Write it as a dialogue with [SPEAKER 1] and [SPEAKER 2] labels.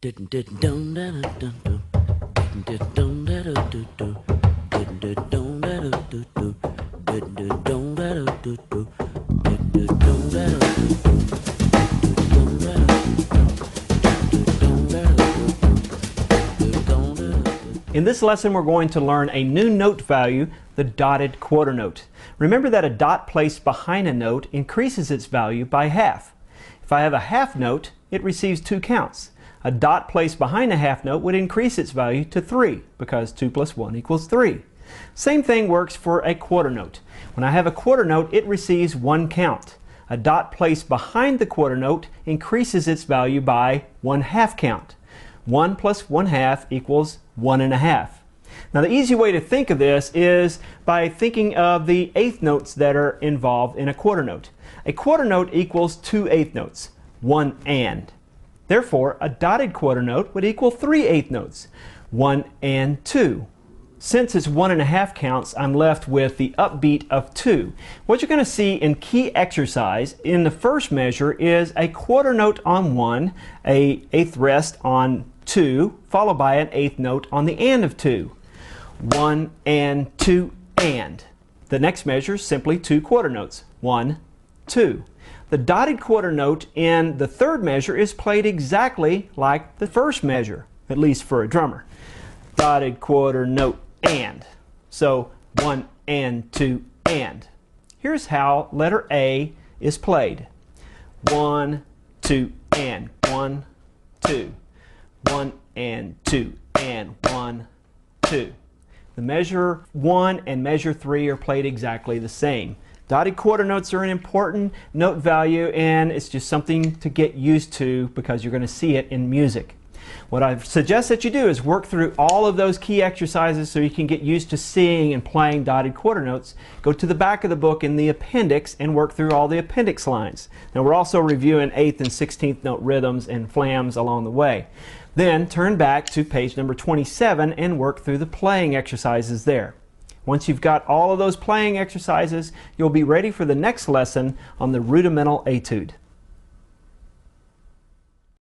[SPEAKER 1] In this lesson, we're going to learn a new note value, the dotted quarter note. Remember that a dot placed behind a note increases its value by half. If I have a half note, it receives 2 counts. A dot placed behind a half note would increase its value to 3 because 2 plus 1 equals 3. Same thing works for a quarter note. When I have a quarter note, it receives 1 count. A dot placed behind the quarter note increases its value by 1/2 count. 1 plus 1/2 equals 1 1/2. Now the easy way to think of this is by thinking of the eighth notes that are involved in a quarter note. A quarter note equals 2 eighth notes, 1 and. Therefore, a dotted quarter note would equal 3 eighth notes, 1 and 2. Since it's 1 1/2 counts, I'm left with the upbeat of 2. What you're going to see in key exercise in the first measure is a quarter note on 1, a eighth rest on 2, followed by an eighth note on the and of 2. 1 and 2 and. The next measure is simply 2 quarter notes, 1, 2. The dotted quarter note in the third measure is played exactly like the first measure, at least for a drummer. Dotted quarter note and. So 1 and 2 and. Here's how letter A is played. 1, 2 and 1, 2. 1 and 2 and 1, 2. The measure 1 and measure 3 are played exactly the same. Dotted quarter notes are an important note value, and it's just something to get used to because you're going to see it in music. What I suggest that you do is work through all of those key exercises so you can get used to seeing and playing dotted quarter notes. Go to the back of the book in the appendix and work through all the appendix lines. Now we're also reviewing 8th and 16th note rhythms and flams along the way. Then turn back to page number 27 and work through the playing exercises there. Once you've got all of those playing exercises, you'll be ready for the next lesson on the rudimental etude.